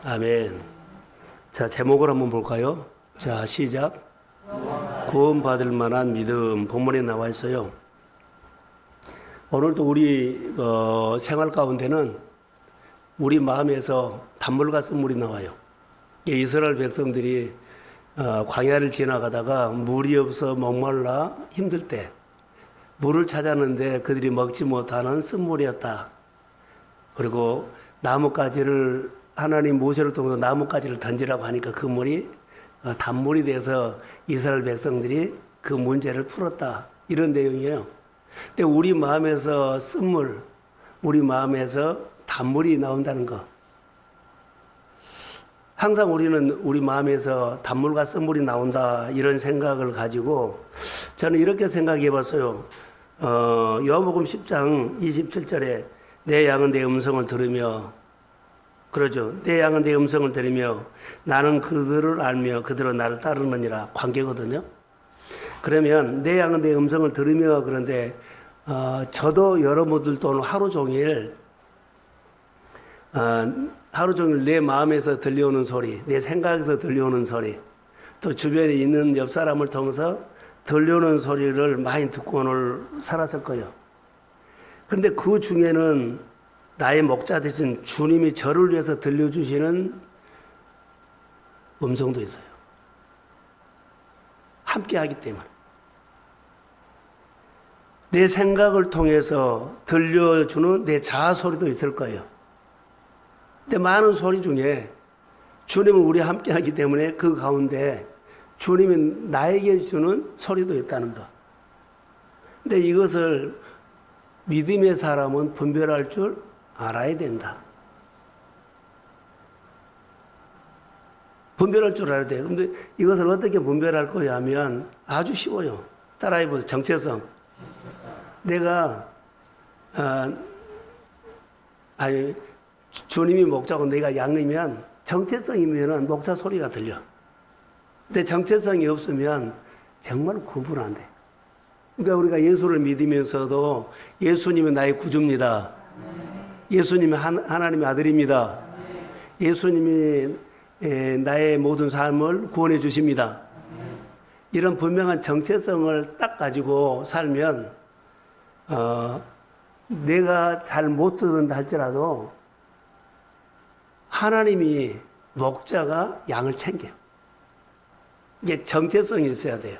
아멘. 자, 제목을 한번 볼까요? 자, 시작. 구원받을 만한 믿음. 본문에 나와 있어요. 오늘도 우리 생활 가운데는 우리 마음에서 단물과 쓴물이 나와요. 이스라엘 백성들이 광야를 지나가다가 물이 없어 목말라 힘들 때 물을 찾았는데 그들이 먹지 못하는 쓴물이었다. 그리고 나뭇가지를 하나님 모세를 통해서 나뭇가지를 던지라고 하니까 그 물이 단물이 돼서 이스라엘 백성들이 그 문제를 풀었다. 이런 내용이에요. 근데 우리 마음에서 쓴물, 우리 마음에서 단물이 나온다는 거. 항상 우리는 우리 마음에서 단물과 쓴물이 나온다 이런 생각을 가지고 저는 이렇게 생각해 봤어요. 요한복음 10장 27절에 내 양은 내 음성을 들으며 그러죠. 내 양은 내 음성을 들으며 나는 그들을 알며 그들은 나를 따르느니라 관계거든요. 그러면 내 양은 내 음성을 들으며 그런데 저도 여러분들도 하루 종일 내 마음에서 들려오는 소리, 내 생각에서 들려오는 소리, 또 주변에 있는 옆 사람을 통해서 들려오는 소리를 많이 듣고 오늘 살았을 거예요. 그런데 그 중에는 나의 목자 되신 주님이 저를 위해서 들려주시는 음성도 있어요. 함께 하기 때문에. 내 생각을 통해서 들려주는 내 자아 소리도 있을 거예요. 근데 많은 소리 중에 주님은 우리 함께 하기 때문에 그 가운데 주님이 나에게 주는 소리도 있다는 거. 근데 이것을 믿음의 사람은 분별할 줄 알아야 된다. 분별할 줄 알아야 돼요. 근데 이것을 어떻게 분별할 거냐 하면 아주 쉬워요. 따라해 보세요. 정체성. 내가 주님이 목자고 내가 양이면 정체성이면은 목자 소리가 들려. 근데 정체성이 없으면 정말 구분 안 돼. 그러니까 우리가 예수를 믿으면서도 예수님은 나의 구주입니다. 예수님은 하나님의 아들입니다. 예수님이 나의 모든 삶을 구원해 주십니다. 이런 분명한 정체성을 딱 가지고 살면 내가 잘 못 듣는다 할지라도 하나님이 목자가 양을 챙겨요. 이게 정체성이 있어야 돼요.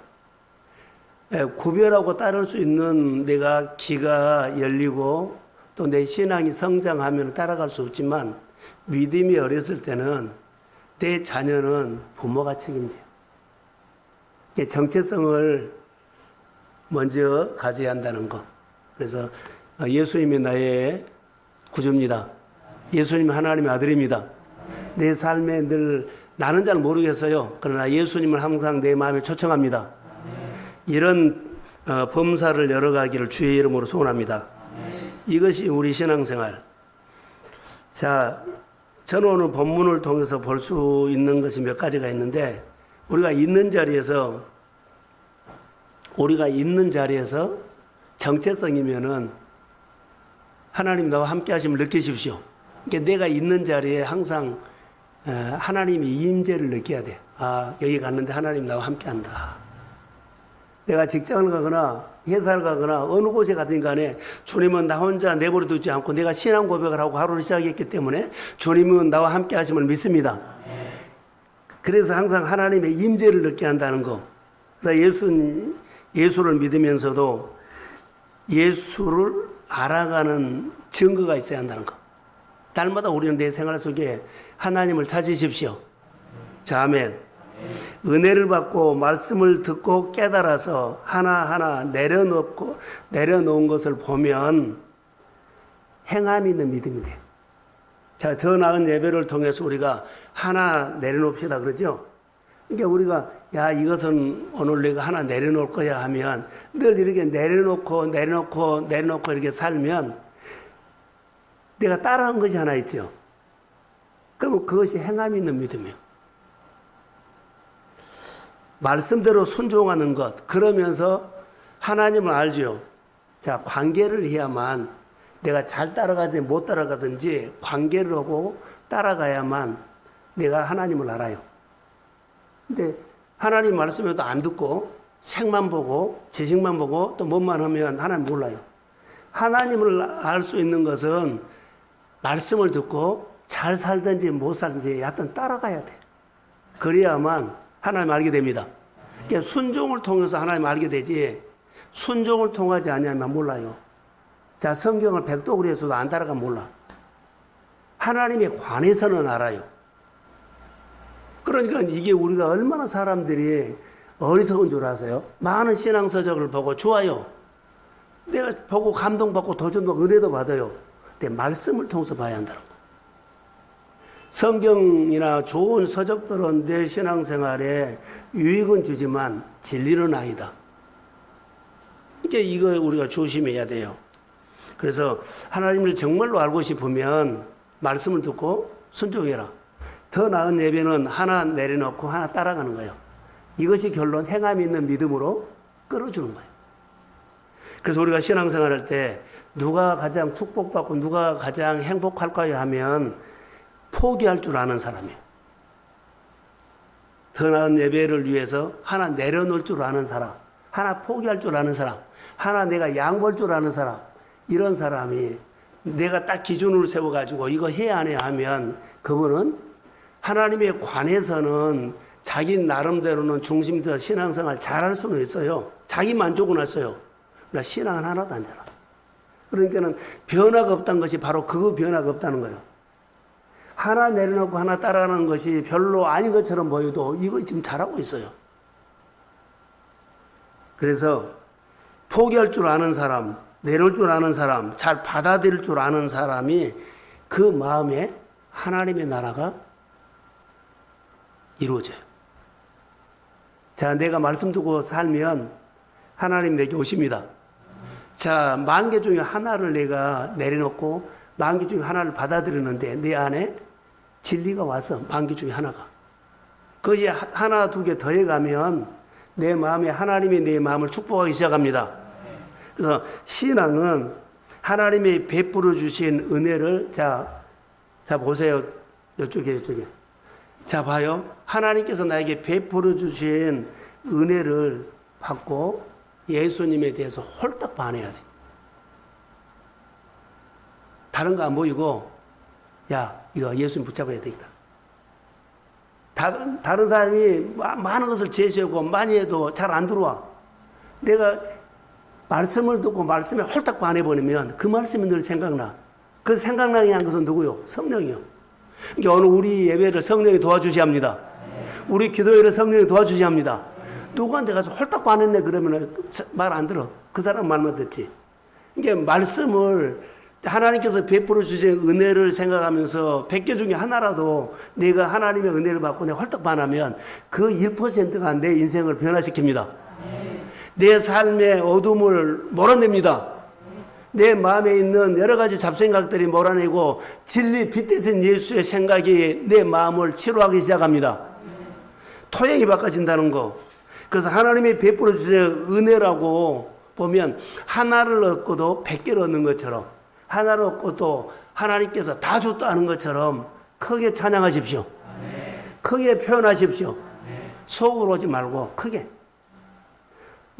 구별하고 따를 수 있는 내가 귀가 열리고 또 내 신앙이 성장하면 따라갈 수 없지만 믿음이 어렸을 때는 내 자녀는 부모가 책임져요. 정체성을 먼저 가져야 한다는 거. 그래서 예수님이 나의 구주입니다. 예수님은 하나님의 아들입니다. 내 삶에 늘 나는 잘 모르겠어요. 그러나 예수님을 항상 내 마음에 초청합니다. 이런 범사를 열어가기를 주의 이름으로 소원합니다. 이것이 우리 신앙생활. 자, 저는 오늘 본문을 통해서 볼 수 있는 것이 몇 가지가 있는데 우리가 있는 자리에서 정체성이면은 하나님 나와 함께 하심을 느끼십시오. 그러니까 내가 있는 자리에 항상 하나님의 임재를 느껴야 돼. 아, 여기 갔는데 하나님 나와 함께 한다. 내가 직장을 가거나 회사를 가거나 어느 곳에 가든 간에 주님은 나 혼자 내버려 두지 않고 내가 신앙 고백을 하고 하루를 시작했기 때문에 주님은 나와 함께 하심을 믿습니다. 그래서 항상 하나님의 임재를 느껴야 한다는 거. 그래서 예수를 믿으면서도 예수를 알아가는 증거가 있어야 한다는 거. 날마다 우리는 내 생활 속에 하나님을 찾으십시오. 자, 아멘. 은혜를 받고 말씀을 듣고 깨달아서 하나하나 내려놓은 것을 보면 행함이 있는 믿음이 돼요. 자, 더 나은 예배를 통해서 우리가 하나 내려놓읍시다 그러죠. 그러니까 우리가 이것은 오늘 내가 하나 내려놓을 거야 하면 늘 이렇게 내려놓고 이렇게 살면 내가 따라한 것이 하나 있죠. 그러면 그것이 행함이 있는 믿음이에요. 말씀대로 순종하는 것, 그러면서 하나님을 알죠. 자, 관계를 해야만 내가 잘 따라가든지 못 따라가든지 관계를 하고 따라가야만 내가 하나님을 알아요. 근데 하나님 말씀에도 안 듣고 색만 보고 지식만 보고 또 뭐만 하면 하나님 몰라요. 하나님을 알 수 있는 것은 말씀을 듣고 잘 살든지 못 살든지 하여튼 따라가야 돼. 그래야만 하나님 알게 됩니다. 그러니까 순종을 통해서 하나님 알게 되지 순종을 통하지 않으면 몰라요. 자, 성경을 백독으로 해서도 안 따라가면 몰라. 하나님에 관해서는 알아요. 그러니까 이게 우리가 얼마나 사람들이 어리석은 줄 아세요? 많은 신앙서적을 보고 좋아요. 내가 보고 감동받고 도전받고 은혜도 받아요. 근데 말씀을 통해서 봐야 한다는 거. 성경이나 좋은 서적들은 내 신앙생활에 유익은 주지만 진리는 아니다. 이게 이거 우리가 조심해야 돼요. 그래서 하나님을 정말로 알고 싶으면 말씀을 듣고 순종해라. 더 나은 예배는 하나 내려놓고 하나 따라가는 거예요. 이것이 결론 행함이 있는 믿음으로 끌어주는 거예요. 그래서 우리가 신앙생활 할 때 누가 가장 축복받고 누가 가장 행복할까요 하면 포기할 줄 아는 사람이에요. 더 나은 예배를 위해서 하나 내려놓을 줄 아는 사람, 하나 포기할 줄 아는 사람, 하나 내가 양보할 줄 아는 사람, 이런 사람이 내가 딱 기준을 세워가지고 이거 해야 안 해야 하면 그분은 하나님에 관해서는 자기 나름대로는 중심되어 신앙생활 잘할 수는 있어요. 자기 만족은 했어요. 그러나 신앙은 하나도 안 자라. 그러니까는 변화가 없다는 것이 바로 그 변화가 없다는 거예요. 하나 내려놓고 하나 따라가는 것이 별로 아닌 것처럼 보여도 이거 지금 잘하고 있어요. 그래서 포기할 줄 아는 사람, 내려올 줄 아는 사람, 잘 받아들일 줄 아는 사람이 그 마음에 하나님의 나라가 이루어져요. 자, 내가 말씀 듣고 살면 하나님 내게 오십니다. 자, 10,000개 중에 하나를 내가 내려놓고 10,000개 중에 하나를 받아들이는데 내 안에 진리가 와서 10,000개 중에 하나가. 그것이 하나, 2개 더해가면 내 마음에 하나님이 내 마음을 축복하기 시작합니다. 그래서 신앙은 하나님이 베풀어 주신 은혜를 자 보세요. 이쪽에. 자, 봐요. 하나님께서 나에게 베풀어 주신 은혜를 받고 예수님에 대해서 홀딱 반해야 돼. 다른 거 안 보이고, 야, 이거 예수님 붙잡아야 되겠다. 다른 사람이 많은 것을 제시하고 많이 해도 잘 안 들어와. 내가 말씀을 듣고 말씀에 홀딱 반해버리면 그 말씀이 늘 생각나. 그 생각나게 한 것은 누구요? 성령이요. 그러니까 오늘 우리 예배를 성령이 도와주셔야 합니다. 우리 기도회를 성령이 도와주셔야 합니다. 누구한테 가서 홀딱 반했네 그러면 말 안 들어. 그 사람 말만 듣지. 그러니까 말씀을 하나님께서 베풀어 주신 은혜를 생각하면서 100개 중에 하나라도 내가 하나님의 은혜를 받고 내가 홀딱 반하면 그 1%가 내 인생을 변화시킵니다. 내 삶의 어둠을 몰아냅니다. 내 마음에 있는 여러 가지 잡생각들이 몰아내고 진리 빛 대신 예수의 생각이 내 마음을 치료하기 시작합니다. 토양이 바꿔진다는 거. 그래서 하나님이 베풀어 주신 은혜라고 보면 하나를 얻고도 100개를 얻는 것처럼 하나를 얻고도 하나님께서 다 줬다는 것처럼 크게 찬양하십시오. 크게 표현하십시오. 속으로 오지 말고 크게.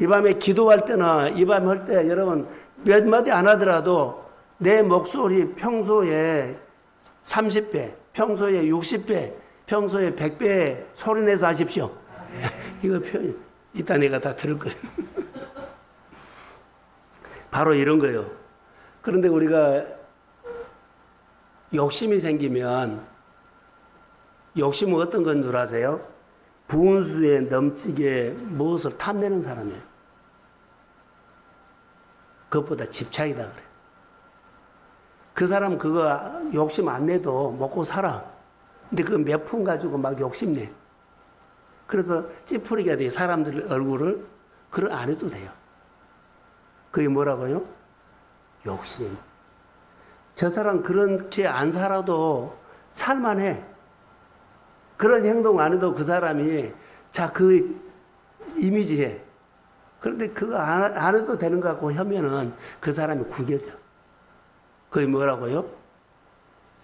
이 밤에 기도할 때나 이 밤에 할 때 여러분 몇 마디 안 하더라도 내 목소리 평소에 30배, 평소에 60배, 평소에 100배 소리내서 하십시오. 이거 표현, 이따 내가 다 들을 거예요. 바로 이런 거예요. 그런데 우리가 욕심이 생기면 욕심은 어떤 건 줄 아세요? 분수에 넘치게 무엇을 탐내는 사람이에요. 그것보다 집착이다 그래. 그 사람 그거 욕심 안 내도 먹고 살아. 근데 그 몇 푼 가지고 막 욕심내. 그래서 찌푸리게 돼. 사람들 얼굴을 그걸 안 해도 돼요. 그게 뭐라고요? 욕심. 저 사람 그렇게 안 살아도 살만해. 그런 행동 안 해도 그 사람이 그 이미지해. 그런데 그거 안 해도 되는 것 같고 하면은 그 사람이 구겨져. 그게 뭐라고요?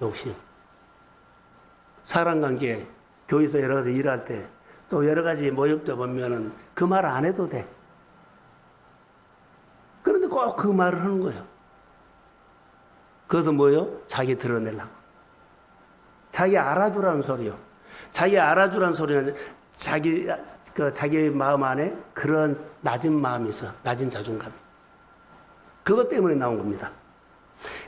욕심. 사람관계, 교회에서 여러 가지 일할 때, 또 여러 가지 모임때 보면은 그 말 안 해도 돼. 그런데 꼭 그 말을 하는 거예요. 그것은 뭐예요? 자기 드러내려고. 자기 알아주라는 소리요. 자기 알아주라는 소리는 자기 마음 안에 그런 낮은 마음이 있어. 낮은 자존감. 그것 때문에 나온 겁니다.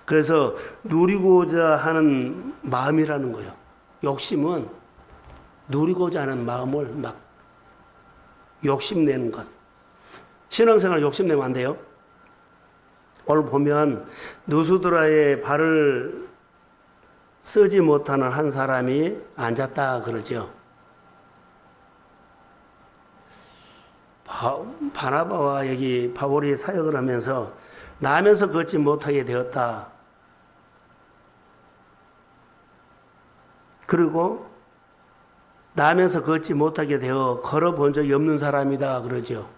그래서 누리고자 하는 마음이라는 거예요. 욕심은 누리고자 하는 마음을 막 욕심내는 것. 신앙생활 욕심내면 안 돼요. 오늘 보면 누수드라의 발을 쓰지 못하는 한 사람이 앉았다 그러죠. 바나바와 여기 바울이 사역을 하면서 나면서 걷지 못하게 되었다. 그리고 나면서 걷지 못하게 되어 걸어본 적이 없는 사람이다 그러죠.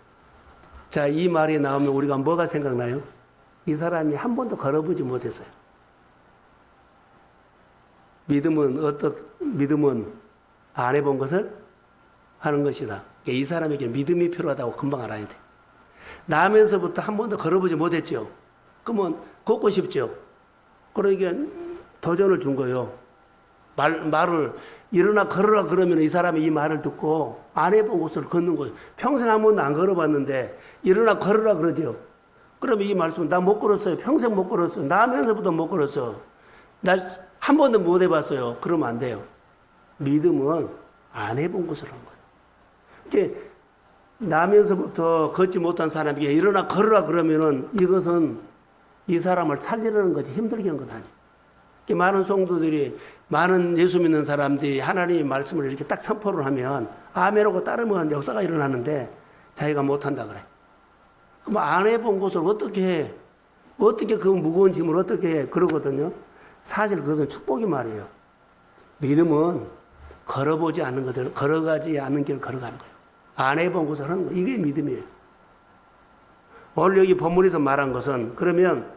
자, 이 말이 나오면 우리가 뭐가 생각나요? 이 사람이 한 번도 걸어보지 못했어요. 믿음은 안 해본 것을 하는 것이다. 이 사람에게 믿음이 필요하다고 금방 알아야 돼. 나면서부터 한 번도 걸어보지 못했죠. 그러면 걷고 싶죠. 그러니까 도전을 준 거예요. 말을 일어나 걸어라 그러면 이 사람이 이 말을 듣고 안 해본 곳을 걷는 거예요. 평생 한 번도 안 걸어봤는데 일어나 걸어라 그러죠. 그러면 이 말씀은 나 못 걸었어요. 평생 못 걸었어요. 나면서부터 못 걸었어. 나 한 번도 못 해봤어요. 그러면 안 돼요. 믿음은 안 해본 것을 한 거예요. 이게 나면서부터 걷지 못한 사람에게 일어나 걸어라 그러면은 이것은 이 사람을 살리려는 거지 힘들게 한 건 아니에요. 많은 성도들이 많은 예수 믿는 사람들이 하나님의 말씀을 이렇게 딱 선포를 하면 아멘하고 따르면 역사가 일어나는데 자기가 못한다 그래. 그럼 안 해본 것을 어떻게 해? 어떻게 그 무거운 짐을 어떻게 해? 그러거든요. 사실 그것은 축복이 말이에요. 믿음은 걸어보지 않는 것을 걸어가지 않는 길을 걸어가는 거예요. 안 해본 것을 하는 거예요. 이게 믿음이에요. 오늘 여기 본문에서 말한 것은 그러면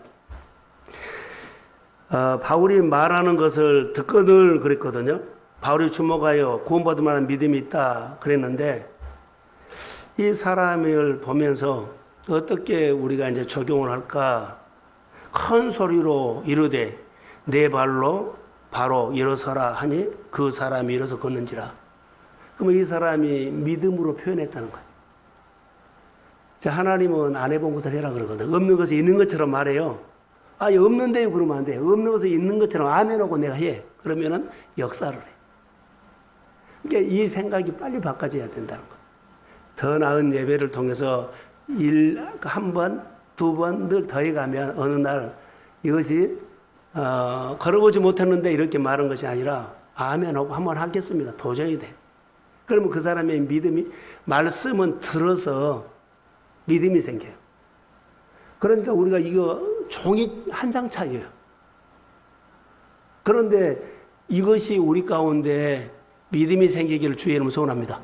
바울이 말하는 것을 듣거늘 그랬거든요. 바울이 주목하여 구원받을 만한 믿음이 있다 그랬는데 이 사람을 보면서 어떻게 우리가 이제 적용을 할까? 큰 소리로 이르되 내 발로 바로 일어서라 하니 그 사람이 일어서 걷는지라. 그러면 이 사람이 믿음으로 표현했다는 거예요. 자, 하나님은 안 해본 것을 해라 그러거든. 없는 것이 있는 것처럼 말해요. 아, 없는데요 그러면 안 돼. 없는 것이 있는 것처럼 아멘하고 내가 해. 그러면은 역사를 해. 그러니까 이 생각이 빨리 바꿔져야 된다는 거예요. 더 나은 예배를 통해서 한 번, 두 번 늘 더해가면 어느 날 이것이 걸어보지 못했는데 이렇게 말한 것이 아니라 아멘하고 한번 하겠습니다. 도전이 돼. 그러면 그 사람의 믿음이 말씀은 들어서 믿음이 생겨요. 그러니까 우리가 이거 종이 한 장 차이예요. 그런데 이것이 우리 가운데 믿음이 생기기를 주의 이름으로 소원합니다.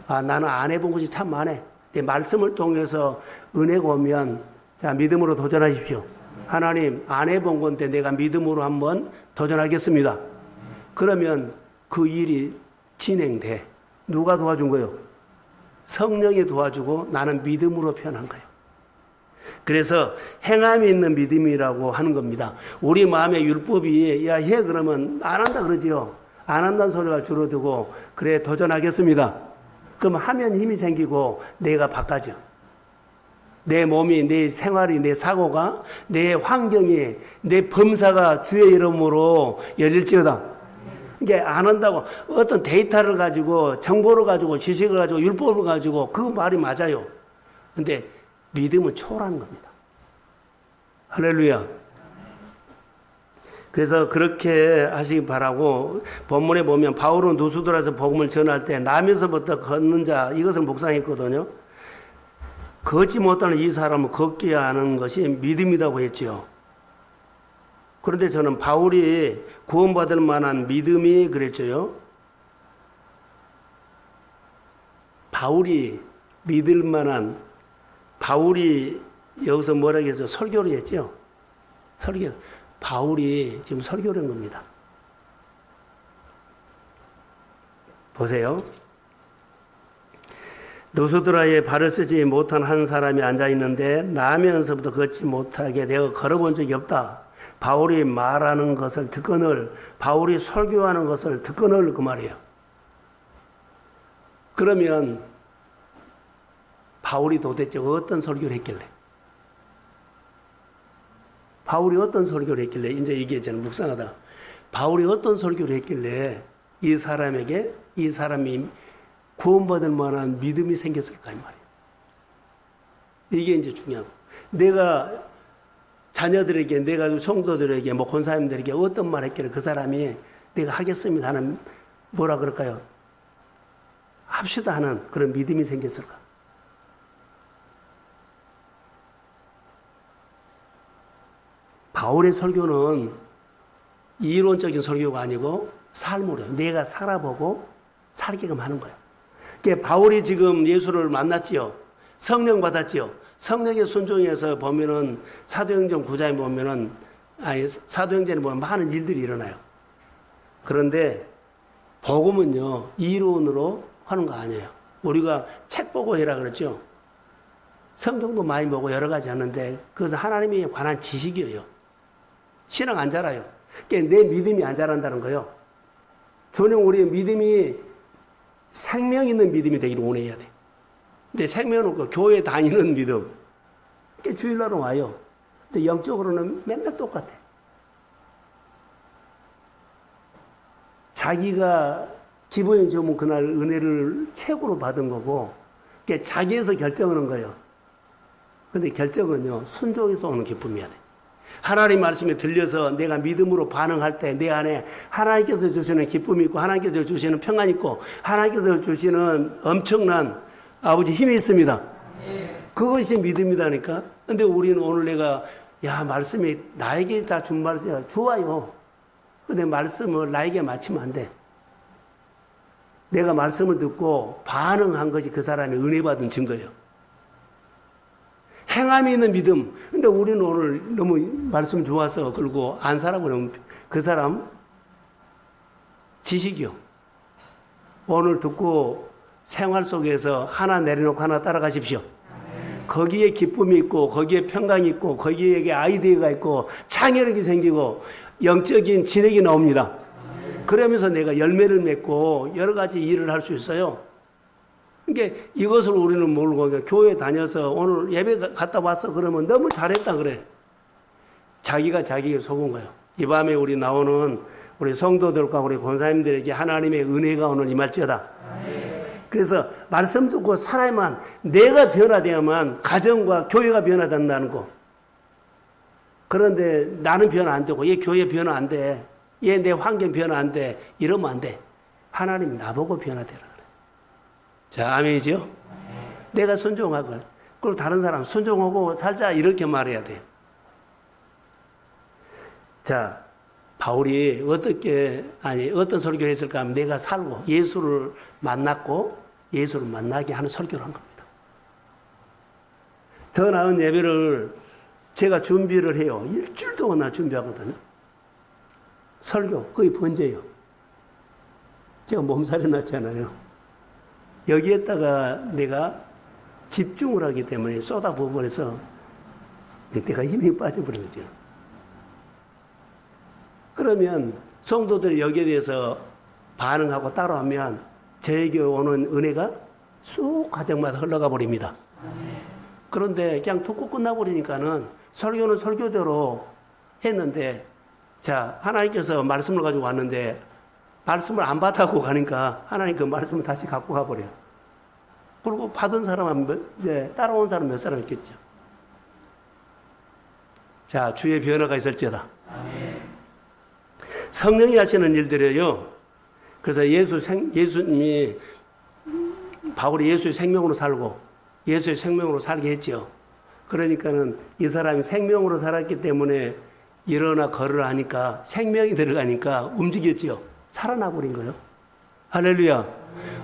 아, 나는 안 해본 것이 참 많네. 내 말씀을 통해서 은혜가 오면 자, 믿음으로 도전하십시오. 하나님, 안 해본 건데 내가 믿음으로 한번 도전하겠습니다. 그러면 그 일이 진행돼. 누가 도와준 거예요? 성령이 도와주고 나는 믿음으로 표현한 거예요. 그래서 행함이 있는 믿음이라고 하는 겁니다. 우리 마음의 율법이 야, 해 그러면 안 한다 그러지요. 안 한다는 소리가 줄어들고 그래 도전하겠습니다. 그럼 하면 힘이 생기고 내가 바꿔져. 내 몸이, 내 생활이, 내 사고가, 내 환경이, 내 범사가 주의 이름으로 열릴지어다. 이게 안 한다고 어떤 데이터를 가지고 정보를 가지고 지식을 가지고 율법을 가지고 그 말이 맞아요. 근데 믿음은 초월하는 겁니다. 할렐루야. 그래서 그렇게 하시기 바라고 본문에 보면 바울은 누수들에서 복음을 전할 때 나면서부터 걷는 자 이것을 묵상했거든요. 걷지 못하는 이 사람은 걷게 하는 것이 믿음이라고 했지요. 그런데 저는 바울이 구원받을 만한 믿음이 그랬죠. 바울이 믿을 만한 바울이 여기서 뭐라고 해서 설교를 했죠. 설교. 바울이 지금 설교를 한 겁니다. 보세요. 누수드라에 발을 쓰지 못한 한 사람이 앉아 있는데 나면서부터 걷지 못하게 내가 걸어본 적이 없다. 바울이 말하는 것을 듣거늘, 바울이 설교하는 것을 듣거늘 그 말이에요. 그러면 바울이 도대체 어떤 설교를 했길래? 바울이 어떤 설교를 했길래? 이제 이게 저는 묵상하다. 바울이 어떤 설교를 했길래 이 사람에게 이 사람이 구원받을 만한 믿음이 생겼을까 이 말이에요. 이게 이제 중요하고, 내가 자녀들에게, 내가 성도들에게, 뭐 권사님들에게 어떤 말 했길래 그 사람이 내가 하겠습니다 하는, 뭐라 그럴까요? 합시다 하는 그런 믿음이 생겼을까? 바울의 설교는 이론적인 설교가 아니고 삶으로 내가 살아보고 살게끔 하는 거예요. 그러니까 바울이 지금 예수를 만났지요. 성령 받았지요. 성령의 순종에서 보면은 사도행전 9장에 보면은, 사도행전에 보면 많은 일들이 일어나요. 그런데 복음은요, 이론으로 하는 거 아니에요. 우리가 책 보고 해라 그랬죠. 성경도 많이 보고 여러 가지 하는데 그것은 하나님에 관한 지식이에요. 신앙 안 자라요. 그러니까 내 믿음이 안 자란다는 거예요. 저는 우리의 믿음이 생명 있는 믿음이 되기를 원해야 돼. 근데 생명은 없고 교회 다니는 믿음. 그러니까 주일날은 와요. 근데 영적으로는 맨날 똑같아. 자기가 기부인 점은 그날 은혜를 최고로 받은 거고, 그러니까 자기에서 결정하는 거예요. 근데 결정은요, 순종에서 오는 기쁨이어야 돼. 하나님 말씀에 들려서 내가 믿음으로 반응할 때 내 안에 하나님께서 주시는 기쁨이 있고 하나님께서 주시는 평안이 있고 하나님께서 주시는 엄청난 아버지 힘이 있습니다. 그것이 믿음이다니까. 근데 우리는 오늘 내가 말씀이 나에게 다 준 말씀이야. 좋아요. 근데 말씀을 나에게 맞추면 안 돼. 내가 말씀을 듣고 반응한 것이 그 사람이 은혜 받은 증거예요. 행함이 있는 믿음. 근데 우리는 오늘 너무 말씀 좋아서 그러고 안 살아보면 그 사람 지식이요. 오늘 듣고 생활 속에서 하나 내려놓고 하나 따라가십시오. 거기에 기쁨이 있고 거기에 평강이 있고 거기에 아이디어가 있고 창의력이 생기고 영적인 진액이 나옵니다. 그러면서 내가 열매를 맺고 여러 가지 일을 할 수 있어요. 그러니까 이것을 우리는 모르고 교회 다녀서 오늘 예배 갔다 왔어 그러면 너무 잘했다 그래. 자기가 자기에게 속은 거예요. 이 밤에 우리 나오는 우리 성도들과 우리 권사님들에게 하나님의 은혜가 오늘 임할지어다. 그래서 말씀 듣고 살아야만, 내가 변화되어야만 가정과 교회가 변화된다는 거. 그런데 나는 변화 안 되고 얘 교회 변화 안 돼. 얘 내 환경 변화 안 돼. 이러면 안 돼. 하나님이 나보고 변화되라 그래. 자, 아멘이죠? 내가 순종하고 그리고 다른 사람 순종하고 살자 이렇게 말해야 돼요. 자, 바울이 어떤 설교를 했을까 하면 내가 살고 예수를 만났고 예수를 만나게 하는 설교를 한 겁니다. 더 나은 예배를 제가 준비를 해요. 일주일 동안 나 준비하거든요. 설교 거의 번제예요. 제가 몸살이 났잖아요. 여기에다가 내가 집중을 하기 때문에 쏟아부어버려서 내가 힘이 빠져버린 거죠. 그러면 성도들이 여기에 대해서 반응하고 따라오면 저에게 오는 은혜가 쑥 가정마다 흘러가 버립니다. 그런데 그냥 듣고 끝나버리니까는 설교는 설교대로 했는데, 자, 하나님께서 말씀을 가지고 왔는데 말씀을 안 받아고 가니까 하나님 그 말씀을 다시 갖고 가버려요. 그리고 받은 사람은 이제 따라온 사람 몇 사람 있겠죠. 자, 주의 변화가 있을지어다. 성령이 하시는 일들이에요. 그래서 예수님이 바울이 예수의 생명으로 살고 예수의 생명으로 살게 했죠. 그러니까는 이 사람이 생명으로 살았기 때문에 일어나 걸으라 하니까 생명이 들어가니까 움직였죠. 살아나 버린 거예요. 할렐루야.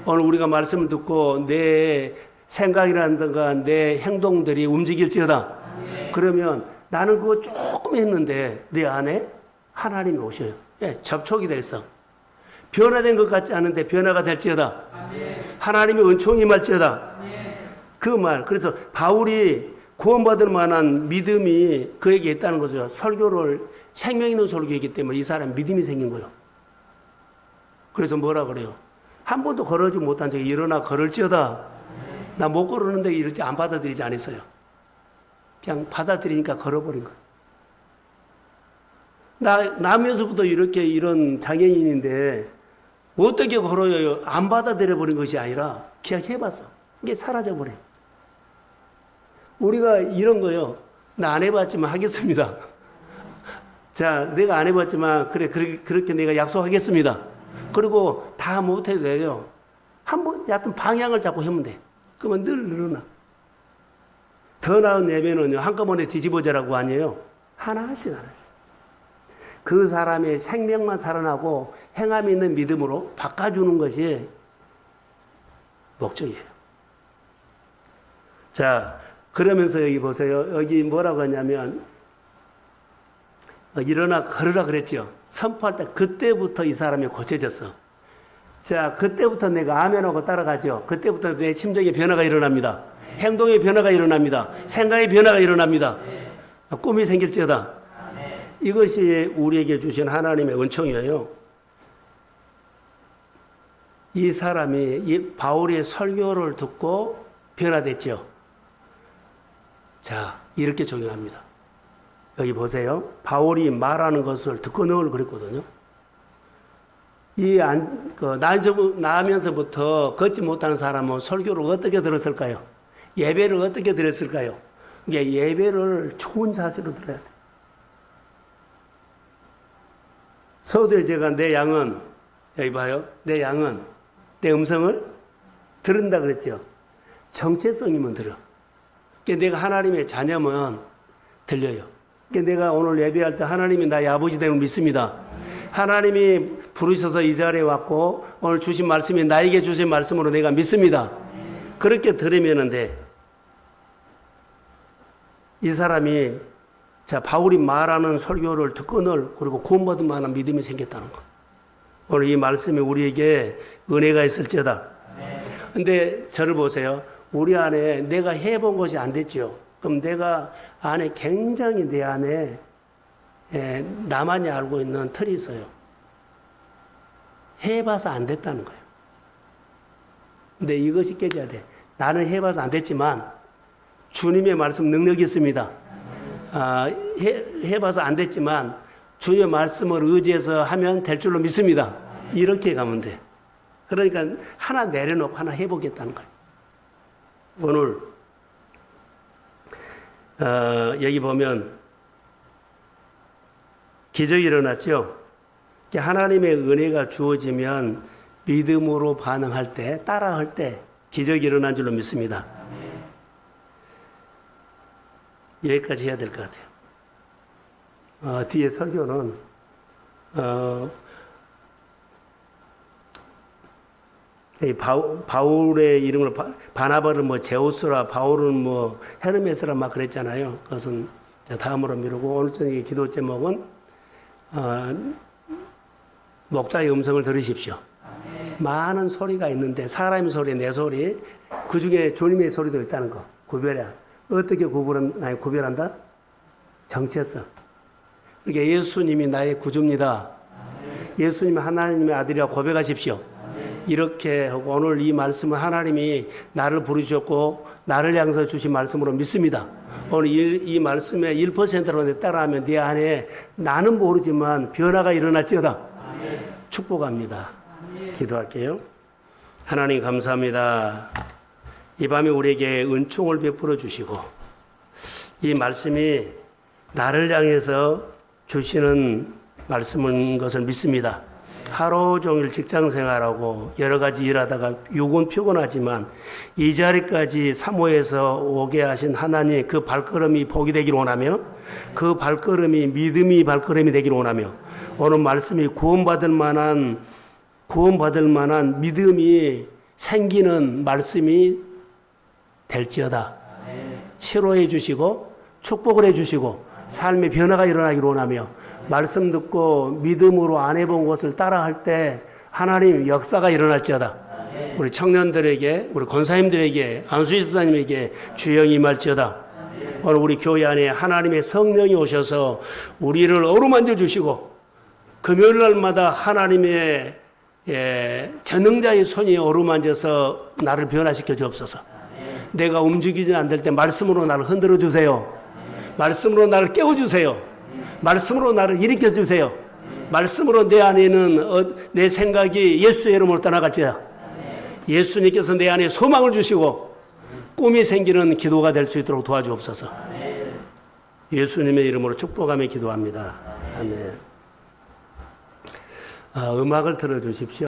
오늘 우리가 말씀을 듣고 내 생각이라든가 내 행동들이 움직일지어다. 그러면 나는 그거 조금 했는데 내 안에 하나님이 오셔요. 예, 접촉이 됐어. 변화된 것 같지 않은데 변화가 될지어다. 하나님의 은총이 임할지어다. 그 말. 그래서 바울이 구원받을 만한 믿음이 그에게 있다는 거죠. 설교를 생명 있는 설교이기 때문에 이 사람 믿음이 생긴 거예요. 그래서 뭐라 그래요? 한 번도 걸어지 못한 적이 일어나 걸을지어다. 나 못 걸었는데 이렇게 안 받아들이지 않았어요. 그냥 받아들이니까 걸어버린 거예요. 나면서부터 이렇게 이런 장애인인데 어떻게 걸어요? 안 받아들여버린 것이 아니라 그냥 해봤어. 이게 사라져버려요. 우리가 이런 거요. 나 안 해봤지만 하겠습니다. 자, 내가 안 해봤지만 그렇게 내가 약속하겠습니다. 그리고 다 못해도 돼요. 한번 여하튼 방향을 잡고 하면 돼. 그러면 늘 늘어나. 더 나은 예배는요. 한꺼번에 뒤집어져라고 아니에요. 하나씩. 그 사람의 생명만 살아나고 행함이 있는 믿음으로 바꿔주는 것이 목적이에요. 자, 그러면서 여기 보세요. 여기 뭐라고 하냐면 일어나 걸으라 그랬죠. 선포할 때 그때부터 이 사람이 고쳐졌어. 자, 그때부터 내가 아멘하고 따라가죠. 그때부터 내 심정의 변화가 일어납니다. 행동의 변화가 일어납니다. 생각의 변화가 일어납니다. 꿈이 생길지어다. 이것이 우리에게 주신 하나님의 은총이에요. 이 사람이 이 바울의 설교를 듣고 변화됐죠. 자, 이렇게 적용합니다. 여기 보세요. 바울이 말하는 것을 듣고 늘 그랬거든요. 나면서부터 걷지 못하는 사람은 설교를 어떻게 들었을까요? 예배를 어떻게 들었을까요? 이게 예배를 좋은 자세로 들어야 돼. 서두에 제가 내 양은, 여기 봐요. 내 양은 내 음성을 들은다 그랬죠. 정체성이면 들어. 그러니까 내가 하나님의 자녀면 들려요. 그러니까 내가 오늘 예배할 때 하나님이 나의 아버지 되는 걸 믿습니다. 하나님이 부르셔서 이 자리에 왔고 오늘 주신 말씀이 나에게 주신 말씀으로 내가 믿습니다. 그렇게 들으면 돼. 이 사람이 자 바울이 말하는 설교를 듣고 늘 그리고 구원받을 만한 믿음이 생겼다는 거. 오늘 이 말씀이 우리에게 은혜가 있을지어다. 근데 저를 보세요. 우리 안에 내가 해본 것이 안 됐죠. 그럼 내가 안에 굉장히 내 안에 나만이 알고 있는 틀이 있어요. 해봐서 안 됐다는 거예요. 근데 이것이 깨져야 돼. 나는 해봐서 안 됐지만 주님의 말씀 능력이 있습니다. 해봐서 안 됐지만 주님의 말씀을 의지해서 하면 될 줄로 믿습니다. 이렇게 가면 돼. 그러니까 하나 내려놓고 하나 해보겠다는 거예요. 오늘 여기 보면 기적이 일어났죠. 하나님의 은혜가 주어지면 믿음으로 반응할 때, 따라할 때 기적이 일어난 줄로 믿습니다. 여기까지 해야 될 것 같아요. 뒤에 설교는 바울의 이름을 바나바를 뭐 제우스라 바울은 뭐 헤르메스라 막 그랬잖아요. 그것은 다음으로 미루고 오늘 저녁에 기도 제목은 목자의 음성을 들으십시오. 많은 소리가 있는데 사람의 소리, 내 소리, 그 중에 주님의 소리도 있다는 거 구별해. 어떻게 구별한다? 정체성. 그러니까 예수님이 나의 구주입니다. 예수님이 하나님의 아들이라고 고백하십시오. 이렇게 하고 오늘 이 말씀은 하나님이 나를 부르셨고 나를 향해서 주신 말씀으로 믿습니다. 오늘 이 말씀에 1%로 따라하면 네 안에 나는 모르지만 변화가 일어날지어다. 축복합니다. 기도할게요. 하나님 감사합니다. 이 밤에 우리에게 은총을 베풀어 주시고 이 말씀이 나를 향해서 주시는 말씀인 것을 믿습니다. 하루 종일 직장 생활하고 여러 가지 일하다가 육은 피곤하지만 이 자리까지 사모해서 오게 하신 하나님 그 발걸음이 복이 되기를 원하며 그 발걸음이 믿음이 발걸음이 되기를 원하며 오늘 말씀이 구원받을 만한 믿음이 생기는 말씀이 될지어다. 치료해 주시고 축복을 해 주시고 삶의 변화가 일어나기를 원하며 말씀 듣고 믿음으로 안 해본 것을 따라할 때 하나님 역사가 일어날지어다. 우리 청년들에게, 우리 권사님들에게, 안수희 집사님에게 주영이 임할지어다. 오늘 우리 교회 안에 하나님의 성령이 오셔서 우리를 어루만져 주시고 금요일 날마다 하나님의 전능자의 손이 어루만져서 나를 변화시켜 주옵소서. 내가 움직이지 않을 때 말씀으로 나를 흔들어 주세요. 말씀으로 나를 깨워 주세요. 말씀으로 나를 일으켜 주세요. 말씀으로 내 안에는 내 생각이 예수의 이름으로 떠나갈지어다. 예수님께서 내 안에 소망을 주시고 꿈이 생기는 기도가 될 수 있도록 도와주옵소서. 예수님의 이름으로 축복하며 기도합니다. 아멘. 음악을 들어주십시오.